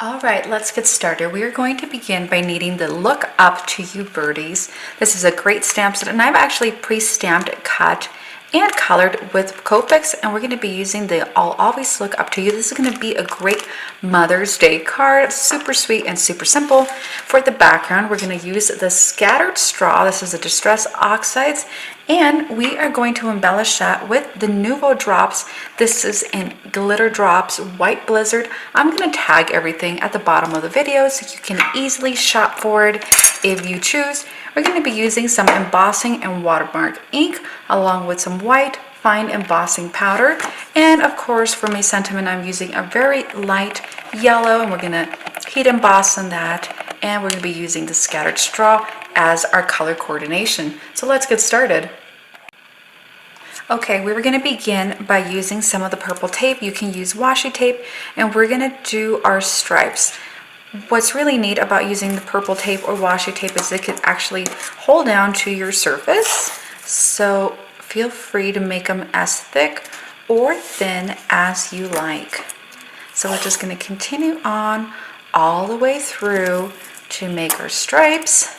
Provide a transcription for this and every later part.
All right, let's get started. We are going to begin by needing the Look Up to You Birdies. This is a great stamp set, and I've actually pre-stamped, cut, and colored with Copics, and we're going to be using the I'll Always Look Up to You. This is going to be a great Mother's Day card, super sweet and super simple. For the background, we're going to use the scattered straw. This is a Distress Oxides, and we are going to embellish that with the Nuvo drops. This is in Glitter Drops White Blizzard. I'm going to tag everything at the bottom of the video so you can easily shop for it if you choose. We're going to be using some embossing and watermark ink along with some white fine embossing powder, and of course for my sentiment I'm using a very light yellow, and we're going to heat emboss on that, and we're going to be using the scattered straw as our color coordination. So let's get started. Okay, we were going to begin by using some of the purple tape. You can use washi tape, and we're going to do our stripes. What's really neat about using the purple tape or washi tape is it can actually hold down to your surface. So feel free to make them as thick or thin as you like. So we're just going to continue on all the way through to make our stripes.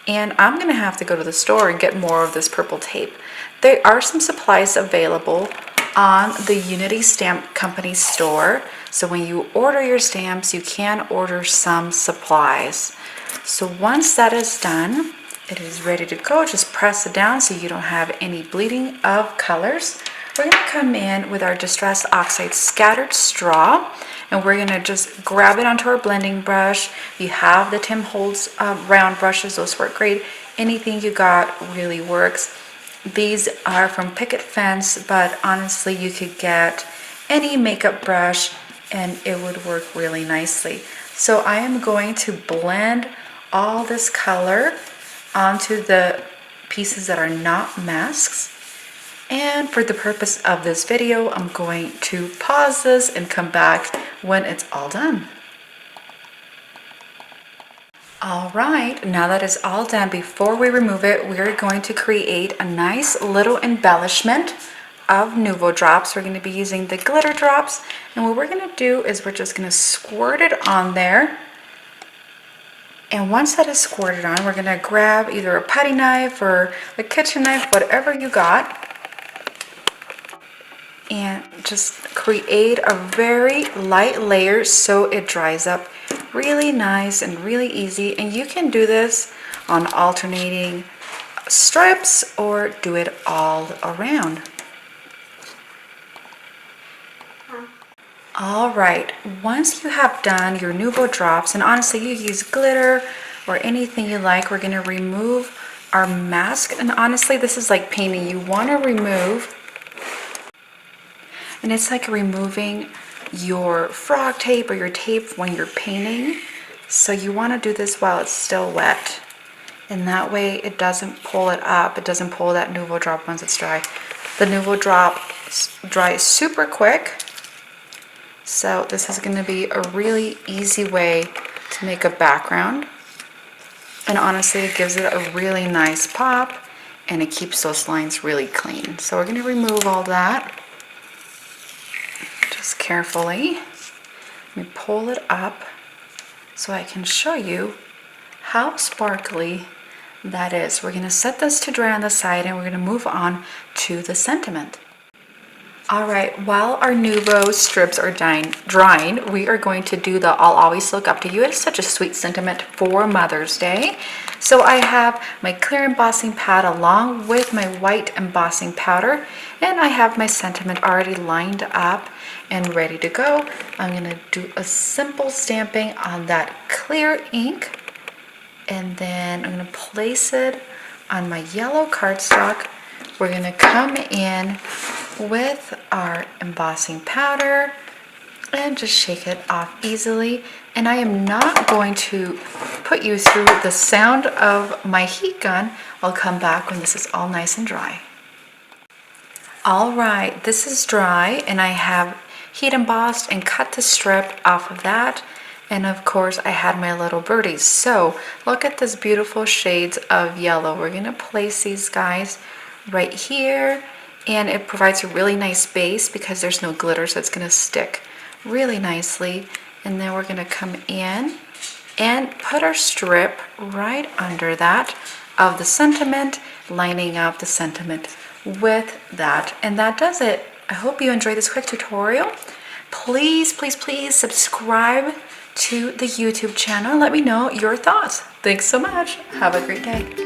And I'm going to have to go to the store and get more of this purple tape. There are some supplies available on the Unity Stamp Company store. So when you order your stamps, you can order some supplies. So once that is done, it is ready to go. Just press it down so you don't have any bleeding of colors. We're going to come in with our Distress Oxide scattered straw, and we're going to just grab it onto our blending brush. You have the Tim Holtz round brushes, those work great. Anything you got really works. These are from Picket Fence, but honestly you could get any makeup brush and it would work really nicely. So I am going to blend all this color onto the pieces that are not masks. And for the purpose of this video, I'm going to pause this and come back when it's all done. All right, now that it's all done, before we remove it, we're going to create a nice little embellishment of Nuvo drops. We're going to be using the glitter drops, and what we're going to do is we're just going to squirt it on there. And once that is squirted on, we're going to grab either a putty knife or a kitchen knife, whatever you got, and just create a very light layer so it dries up really nice and really easy. And you can do this on alternating strips or do it all around. All right, once you have done your Nuvo drops, and honestly you use glitter or anything you like, we're going to remove our mask. And honestly, this is like painting. You want to remove, and it's like removing your frog tape or your tape when you're painting. So you want to do this while it's still wet, and that way it doesn't pull it up. It doesn't pull that Nuvo drop once it's dry. The Nuvo drop dries super quick. So this is going to be a really easy way to make a background. And honestly, it gives it a really nice pop, and it keeps those lines really clean. So we're going to remove all that. Just carefully. Let me pull it up so I can show you how sparkly that is. We're going to set this to dry on the side, and we're going to move on to the sentiment. All right, while our Nuvo strips are drying, we are going to do the I'll Always Look Up to You. It's such a sweet sentiment for Mother's Day. So I have my clear embossing pad along with my white embossing powder, and I have my sentiment already lined up and ready to go. I'm going to do a simple stamping on that clear ink, and then I'm going to place it on my yellow cardstock. We're going to come in with our embossing powder and just shake it off easily. And I am not going to put you through the sound of my heat gun. I'll come back when this is all nice and dry. All right, this is dry, and I have heat embossed and cut the strip off of that. And of course I had my little birdies. So look at this beautiful shades of yellow. We're going to place these guys right here, and it provides a really nice base because there's no glitter, so it's going to stick really nicely. And then we're going to come in and put our strip right under that of the sentiment, lining up the sentiment with that. And that does it. I hope you enjoyed this quick tutorial. Please, please, please subscribe to the YouTube channel. Let me know your thoughts. Thanks so much. Have a great day.